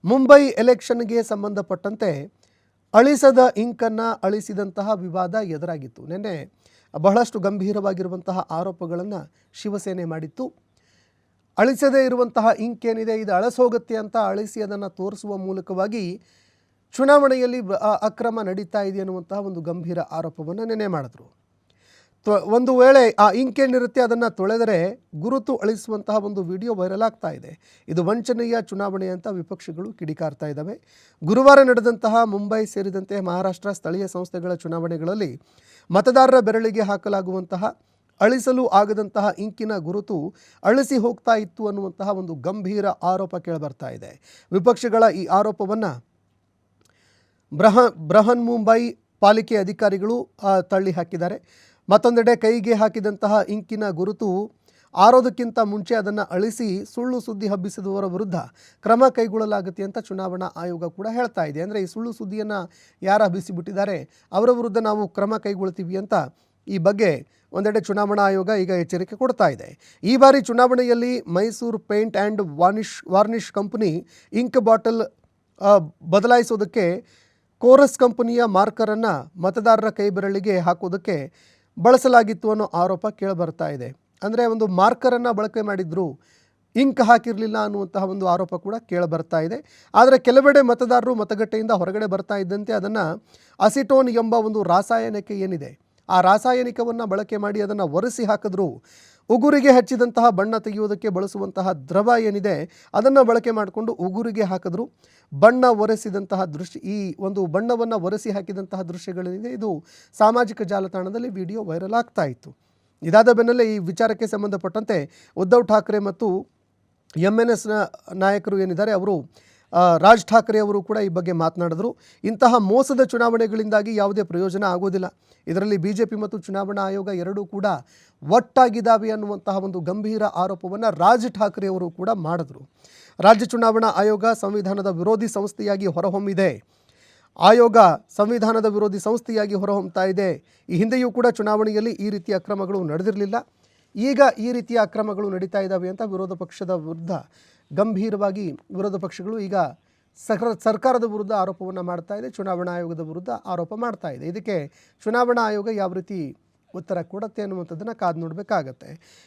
ಮುಂಬೈ ಎಲೆಕ್ಷನ್ಗೆ ಸಂಬಂಧಪಟ್ಟಂತೆ ಅಳಿಸದ ಇಂಕನ್ನು ಅಳಿಸಿದಂತಹ ವಿವಾದ ಎದುರಾಗಿತ್ತು. ನಿನ್ನೆ ಬಹಳಷ್ಟು ಗಂಭೀರವಾಗಿರುವಂತಹ ಆರೋಪಗಳನ್ನು ಶಿವಸೇನೆ ಮಾಡಿತ್ತು. ಅಳಿಸದೇ ಇರುವಂತಹ ಇಂಕ್ ಏನಿದೆ ಇದು ಅಳಸೋಗುತ್ತೆ ಅಂತ ಅಳಿಸಿ ಅದನ್ನು ತೋರಿಸುವ ಮೂಲಕವಾಗಿ ಚುನಾವಣೆಯಲ್ಲಿ ಅಕ್ರಮ ನಡೀತಾ ಇದೆ ಅನ್ನುವಂತಹ ಒಂದು ಗಂಭೀರ ಆರೋಪವನ್ನು ನಿನ್ನೆ ಮಾಡಿದ್ರು. ಒಂದು ವೇಳೆ ಆ ಇಂಕ್ ಏನಿರುತ್ತೆ ಅದನ್ನು ತೊಳೆದರೆ ಗುರುತು ಅಳಿಸುವಂತಹ ಒಂದು ವಿಡಿಯೋ ವೈರಲ್ ಆಗ್ತಾ ಇದೆ. ಇದು ವಂಚನೆಯ ಚುನಾವಣೆ ಅಂತ ವಿಪಕ್ಷಗಳು ಕಿಡಿಕಾರ್ತಾ ಇದ್ದಾವೆ. ಗುರುವಾರ ನಡೆದಂತಹ ಮುಂಬೈ ಸೇರಿದಂತೆ ಮಹಾರಾಷ್ಟ್ರ ಸ್ಥಳೀಯ ಸಂಸ್ಥೆಗಳ ಚುನಾವಣೆಗಳಲ್ಲಿ ಮತದಾರರ ಬೆರಳಿಗೆ ಹಾಕಲಾಗುವಂತಹ ಅಳಿಸಲು ಆಗದಂತಹ ಇಂಕಿನ ಗುರುತು ಅಳಿಸಿ ಹೋಗ್ತಾ ಇತ್ತು ಅನ್ನುವಂತಹ ಒಂದು ಗಂಭೀರ ಆರೋಪ ಕೇಳಿಬರ್ತಾ ಇದೆ. ವಿಪಕ್ಷಗಳ ಈ ಆರೋಪವನ್ನು ಬೃಹನ್ ಮುಂಬೈ ಪಾಲಿಕೆ ಅಧಿಕಾರಿಗಳು ತಳ್ಳಿ ಹಾಕಿದ್ದಾರೆ. ಮತ್ತೊಂದೆಡೆ ಕೈಗೆ ಹಾಕಿದಂತಹ ಇಂಕಿನ ಗುರುತು ಆರೋದಕ್ಕಿಂತ ಮುಂಚೆ ಅದನ್ನು ಅಳಿಸಿ ಸುಳ್ಳು ಸುದ್ದಿ ಹಬ್ಬಿಸಿದವರ ವಿರುದ್ಧ ಕ್ರಮ ಕೈಗೊಳ್ಳಲಾಗುತ್ತೆ ಅಂತ ಚುನಾವಣಾ ಆಯೋಗ ಕೂಡ ಹೇಳ್ತಾ ಇದೆ. ಅಂದರೆ ಈ ಸುಳ್ಳು ಸುದ್ದಿಯನ್ನು ಯಾರು ಹಬ್ಬಿಸಿಬಿಟ್ಟಿದ್ದಾರೆ ಅವರ ವಿರುದ್ಧ ನಾವು ಕ್ರಮ ಕೈಗೊಳ್ತೀವಿ ಅಂತ ಈ ಬಗ್ಗೆ ಒಂದೆಡೆ ಚುನಾವಣಾ ಆಯೋಗ ಈಗ ಎಚ್ಚರಿಕೆ ಕೊಡ್ತಾ ಇದೆ. ಈ ಬಾರಿ ಚುನಾವಣೆಯಲ್ಲಿ Mysuru paint and varnish company ink bottle ಬದಲಾಯಿಸೋದಕ್ಕೆ ಕೋರಸ್ ಕಂಪನಿಯ ಮಾರ್ಕರನ್ನು ಮತದಾರರ ಕೈ ಬೆರಳಿಗೆ ಹಾಕೋದಕ್ಕೆ ಬಳಸಲಾಗಿತ್ತು ಅನ್ನೋ ಆರೋಪ ಕೇಳಿಬರ್ತಾ ಇದೆ. ಅಂದರೆ ಒಂದು ಮಾರ್ಕರನ್ನು ಬಳಕೆ ಮಾಡಿದ್ರು, ಇಂಕ್ ಹಾಕಿರಲಿಲ್ಲ ಅನ್ನುವಂತಹ ಒಂದು ಆರೋಪ ಕೂಡ ಕೇಳಿಬರ್ತಾ ಇದೆ. ಆದರೆ ಕೆಲವೆಡೆ ಮತದಾರರು ಮತಗಟ್ಟೆಯಿಂದ ಹೊರಗಡೆ ಬರ್ತಾ ಇದ್ದಂತೆ ಅದನ್ನು ಅಸಿಟೋನ್ ಎಂಬ ಒಂದು ರಾಸಾಯನಿಕ ಏನಿದೆ ಆ ರಾಸಾಯನಿಕವನ್ನು ಬಳಕೆ ಮಾಡಿ ಅದನ್ನು ಒರೆಸಿ ಹಾಕಿದ್ರು. ಉಗುರಿಗೆ ಹಚ್ಚಿದಂತಹ ಬಣ್ಣ ತೆಗೆಯುವುದಕ್ಕೆ ಬಳಸುವಂತಹ ದ್ರವ ಏನಿದೆ ಅದನ್ನು ಬಳಕೆ ಮಾಡಿಕೊಂಡು ಉಗುರಿಗೆ ಹಾಕಿದ್ರು. ಬಣ್ಣ ಒರೆಸಿದಂತಹ ದೃಶ್ಯ, ಈ ಒಂದು ಬಣ್ಣವನ್ನು ಒರೆಸಿ ಹಾಕಿದಂತಹ ದೃಶ್ಯಗಳೇನಿದೆ ಇದು ಸಾಮಾಜಿಕ ಜಾಲತಾಣದಲ್ಲಿ ವಿಡಿಯೋ ವೈರಲ್ ಆಗ್ತಾ ಇತ್ತು. ಇದಾದ ಬೆನ್ನಲ್ಲೇ ಈ ವಿಚಾರಕ್ಕೆ ಸಂಬಂಧಪಟ್ಟಂತೆ ಉದ್ಧವ್ ಠಾಕ್ರೆ ಮತ್ತು MNS ನಾಯಕರು ಏನಿದ್ದಾರೆ ಅವರು ರಾಜ್ ಠಾಕ್ರೆ ಅವರು ಕೂಡ ಈ ಬಗ್ಗೆ ಮಾತನಾಡಿದ್ರು. ಇಂತಹ ಮೋಸದ ಚುನಾವಣೆಗಳಿಂದಾಗಿ ಯಾವುದೇ ಪ್ರಯೋಜನ ಆಗೋದಿಲ್ಲ. ಇದರಲ್ಲಿ BJP ಮತ್ತು ಚುನಾವಣಾ ಆಯೋಗ ಎರಡೂ ಕೂಡ ಒಟ್ಟಾಗಿದ್ದಾವೆ ಅನ್ನುವಂತಹ ಒಂದು ಗಂಭೀರ ಆರೋಪವನ್ನು ರಾಜ್ ಠಾಕ್ರೆ ಅವರು ಕೂಡ ಮಾಡಿದ್ರು. ರಾಜ್ಯ ಚುನಾವಣಾ ಆಯೋಗ ಸಂವಿಧಾನದ ವಿರೋಧಿ ಸಂಸ್ಥೆಯಾಗಿ ಹೊರಹೊಮ್ಮಿದೆ. ಆಯೋಗ ಸಂವಿಧಾನದ ವಿರೋಧಿ ಸಂಸ್ಥೆಯಾಗಿ ಹೊರಹೊಮ್ಮತಾ ಇದೆ. ಈ ಹಿಂದೆಯೂ ಕೂಡ ಚುನಾವಣೆಯಲ್ಲಿ ಈ ರೀತಿಯ ಅಕ್ರಮಗಳು ನಡೆದಿರಲಿಲ್ಲ. ಈಗ ಈ ರೀತಿಯ ಅಕ್ರಮಗಳು ನಡೀತಾ ಇದ್ದಾವೆ ಅಂತ ವಿರೋಧ ಪಕ್ಷದ ವಿರುದ್ಧ ಗಂಭೀರವಾಗಿ ವಿರೋಧ ಪಕ್ಷಗಳು ಈಗ ಸರ್ಕಾರದ ವಿರುದ್ಧ ಆರೋಪವನ್ನು ಮಾಡ್ತಾ ಇದೆ, ಚುನಾವಣಾ ಆಯೋಗದ ವಿರುದ್ಧ ಆರೋಪ ಮಾಡ್ತಾ ಇದೆ. ಇದಕ್ಕೆ ಚುನಾವಣಾ ಆಯೋಗ ಯಾವ ರೀತಿ ಉತ್ತರ ಕೊಡುತ್ತೆ ಅನ್ನುವಂಥದ್ದನ್ನು ಕಾದು ನೋಡಬೇಕಾಗತ್ತೆ.